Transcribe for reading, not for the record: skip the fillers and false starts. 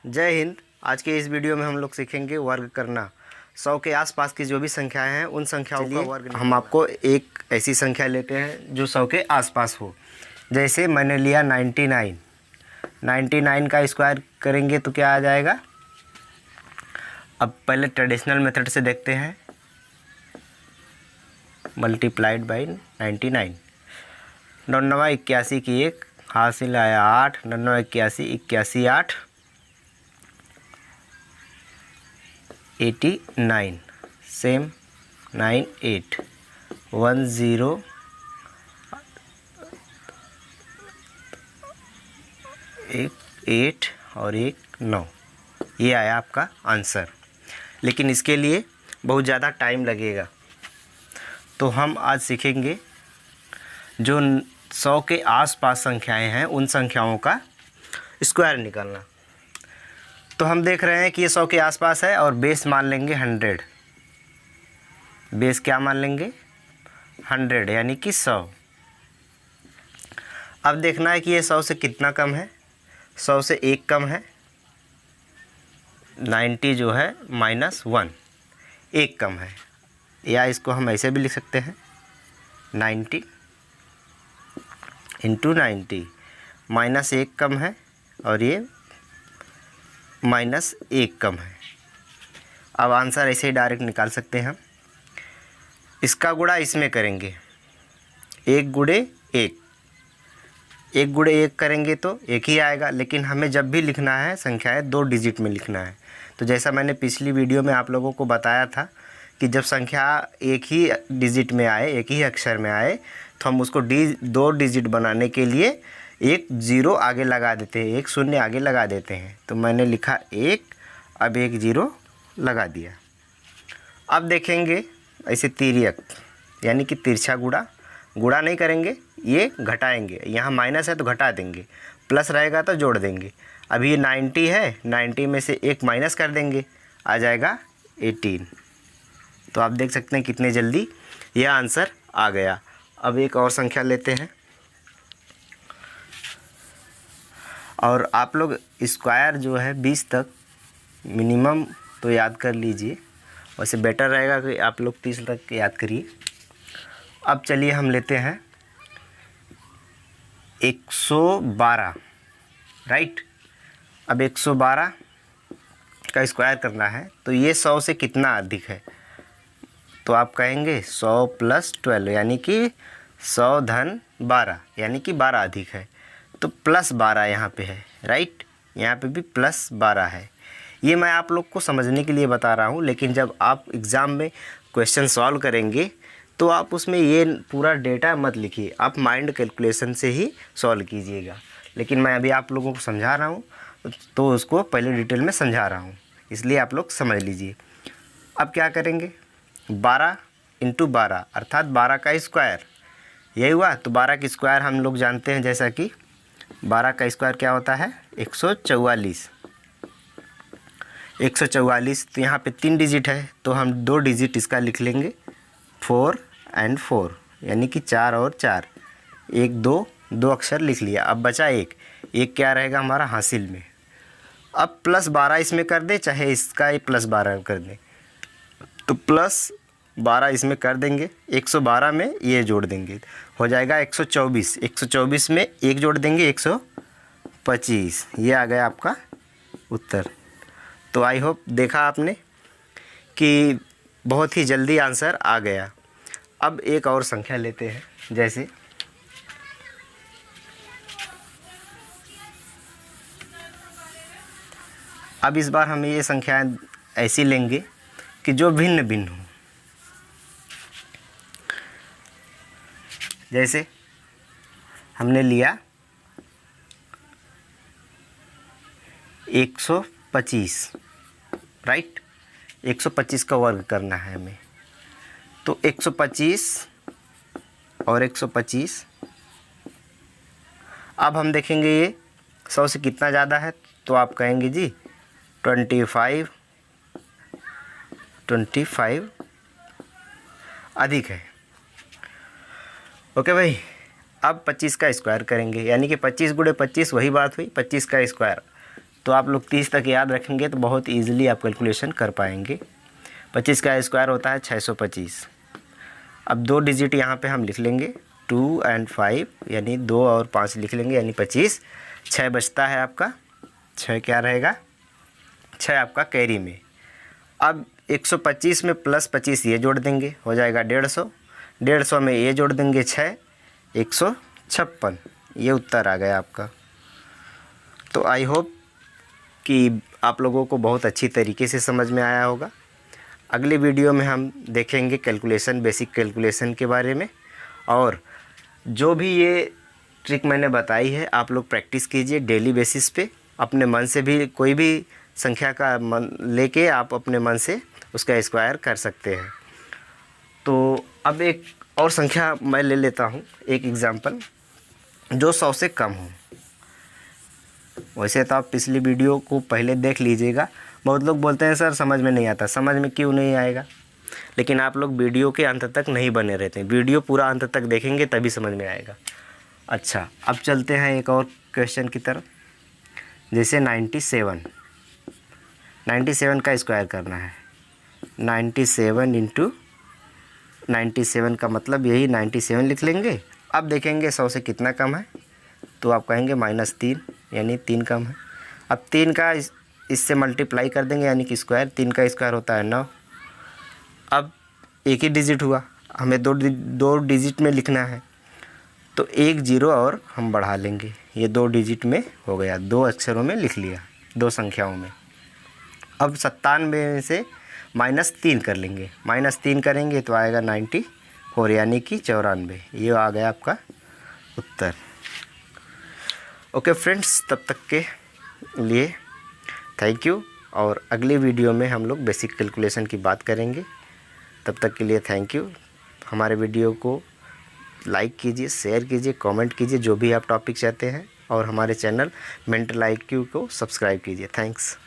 जय हिंद। आज के इस वीडियो में हम लोग सीखेंगे वर्ग करना। 100 के आसपास की जो भी संख्याएं हैं उन संख्याओं का वर्ग हम आपको एक ऐसी संख्या लेते हैं जो 100 के आसपास हो। जैसे मैंने लिया 99 का स्क्वायर करेंगे तो क्या आ जाएगा। अब पहले ट्रेडिशनल मेथड से देखते हैं। मल्टीप्लाइड बाई 99, 99 81 की एक हासिल आया 8, 99 81 81 8 89 सेम 9 8 1 0 एक 8 और एक 9, ये आया आपका आंसर। लेकिन इसके लिए बहुत ज़्यादा टाइम लगेगा, तो हम आज सीखेंगे जो 100 के आसपास संख्याएं हैं उन संख्याओं का स्क्वायर निकालना। तो हम देख रहे हैं कि ये 100 के आसपास है और बेस मान लेंगे 100। बेस क्या मान लेंगे 100 यानी कि 100। अब देखना है कि ये 100 से कितना कम है। 100 से एक कम है। 90 जो है -1 एक कम है, या इसको हम ऐसे भी लिख सकते हैं 90 इंटू 90। -1 कम है और ये -1 कम है। अब आंसर ऐसे ही डायरेक्ट निकाल सकते हैं हम। इसका गुणा इसमें करेंगे, 1 गुणे 1, 1 गुणे 1 करेंगे तो एक ही आएगा। लेकिन हमें जब भी लिखना है संख्याएं 2 डिजिट में लिखना है। तो जैसा मैंने पिछली वीडियो में आप लोगों को बताया था कि जब संख्या एक ही डिजिट में आए, एक ही अक्षर में आए, तो हम उसको 2 डिजिट बनाने के लिए एक 0 आगे लगा देते हैं, एक 0 आगे लगा देते हैं। तो मैंने लिखा 1, अब एक 0 लगा दिया। अब देखेंगे ऐसे तिर्यक यानी कि तिरछा गुणा नहीं करेंगे, ये घटाएंगे। यहाँ माइनस है तो घटा देंगे, प्लस रहेगा तो जोड़ देंगे। अभी ये 90 है, 90 में से एक माइनस कर देंगे, आ जाएगा 18। तो आप देख सकते हैं कितने जल्दी यह आंसर आ गया। अब एक और संख्या लेते हैं, और आप लोग स्क्वायर जो है 20 तक मिनिमम तो याद कर लीजिए। वैसे बेटर रहेगा कि आप लोग 30 तक याद करिए। अब चलिए हम लेते हैं 112, राइट। अब 112 का स्क्वायर करना है तो ये 100 से कितना अधिक है। तो आप कहेंगे 100 + 12 यानी कि 100 धन 12 यानी कि 12 अधिक है। तो +12 यहाँ पे है, राइट। यहाँ पे भी +12 है। ये मैं आप लोग को समझने के लिए बता रहा हूँ, लेकिन जब आप एग्ज़ाम में क्वेश्चन सॉल्व करेंगे तो आप उसमें ये पूरा डेटा मत लिखिए, आप माइंड कैलकुलेशन से ही सॉल्व कीजिएगा। लेकिन मैं अभी आप लोगों को समझा रहा हूँ तो उसको पहले डिटेल में समझा रहा हूँ, इसलिए आप लोग समझ लीजिए। अब क्या करेंगे, 12 × 12 अर्थात 12 का स्क्वायर, यही हुआ। तो 12 का स्क्वायर हम लोग जानते हैं, जैसा कि 12 का स्क्वायर क्या होता है 144। 144 तो यहाँ पे 3 डिजिट है, तो हम 2 डिजिट इसका लिख लेंगे 4 और 4 यानी कि 4 और 4, 1 2 अक्षर लिख लिया। अब बचा एक क्या रहेगा हमारा हासिल में। अब +12 इसमें कर दे, चाहे इसका ही +12 कर दें, तो +12 इसमें कर देंगे, 112 में ये जोड़ देंगे, हो जाएगा 124। 124 में एक जोड़ देंगे 125, ये आ गया आपका उत्तर। तो आई होप देखा आपने कि बहुत ही जल्दी आंसर आ गया। अब एक और संख्या लेते हैं, जैसे अब इस बार हम ये संख्याएं ऐसी लेंगे कि जो भिन्न भिन्न हो। जैसे हमने लिया 125, राइट। 125 का वर्ग करना है हमें, तो 125 और 125। अब हम देखेंगे ये 100 से कितना ज़्यादा है, तो आप कहेंगे जी 25 अधिक है। ओके भाई। अब 25 का स्क्वायर करेंगे, यानी कि 25 × 25 वही बात हुई, 25 का स्क्वायर। तो आप लोग 30 तक याद रखेंगे तो बहुत ईजिली आप कैलकुलेशन कर पाएंगे। 25 का स्क्वायर होता है 625। अब 2 डिजिट यहाँ पे हम लिख लेंगे 2 और 5, यानी 2 और 5 लिख लेंगे, यानी 25। 6 बचता है आपका, 6 क्या रहेगा, 6 आपका कैरी में। अब 125 में प्लस 25 ये जोड़ देंगे, हो जाएगा 150। 150 में ये जोड़ देंगे 6, 156। ये उत्तर आ गया आपका। तो आई होप कि आप लोगों को बहुत अच्छी तरीके से समझ में आया होगा। अगली वीडियो में हम देखेंगे कैलकुलेशन, बेसिक कैलकुलेशन के बारे में। और जो भी ये ट्रिक मैंने बताई है आप लोग प्रैक्टिस कीजिए डेली बेसिस पे। अपने मन से भी कोई भी संख्या का मन लेके आप अपने मन से उसका स्क्वायर कर सकते हैं। तो अब एक और संख्या मैं ले लेता हूँ, एक एग्जांपल जो 100 से कम हो। वैसे तो आप पिछली वीडियो को पहले देख लीजिएगा। बहुत लोग बोलते हैं सर समझ में नहीं आता। समझ में क्यों नहीं आएगा, लेकिन आप लोग वीडियो के अंत तक नहीं बने रहते हैं। वीडियो पूरा अंत तक देखेंगे तभी समझ में आएगा। अच्छा, अब चलते हैं एक और क्वेश्चन की तरफ। जैसे 97 का स्क्वायर करना है। 97 इंटू 97 का मतलब यही 97 लिख लेंगे। अब देखेंगे 100 से कितना कम है, तो आप कहेंगे -3, यानी 3 कम है। अब 3 का इससे मल्टीप्लाई कर देंगे, यानी कि स्क्वायर। 3 का स्क्वायर होता है 9। अब एक ही डिजिट हुआ, हमें दो डिजिट में लिखना है, तो 1 0 और हम बढ़ा लेंगे। ये 2 डिजिट में हो गया, 2 अक्षरों में लिख लिया, 2 संख्याओं में। अब 97 में से -3 कर लेंगे। -3 करेंगे तो आएगा 94, यानी कि 94। ये आ गया आपका उत्तर। ओके फ्रेंड्स, तब तक के लिए थैंक यू। और अगली वीडियो में हम लोग बेसिक कैलकुलेशन की बात करेंगे। तब तक के लिए थैंक यू। हमारे वीडियो को लाइक कीजिए, शेयर कीजिए, कमेंट कीजिए, जो भी आप टॉपिक चाहते हैं। और हमारे चैनल मेंटल IQ को सब्सक्राइब कीजिए। थैंक्स।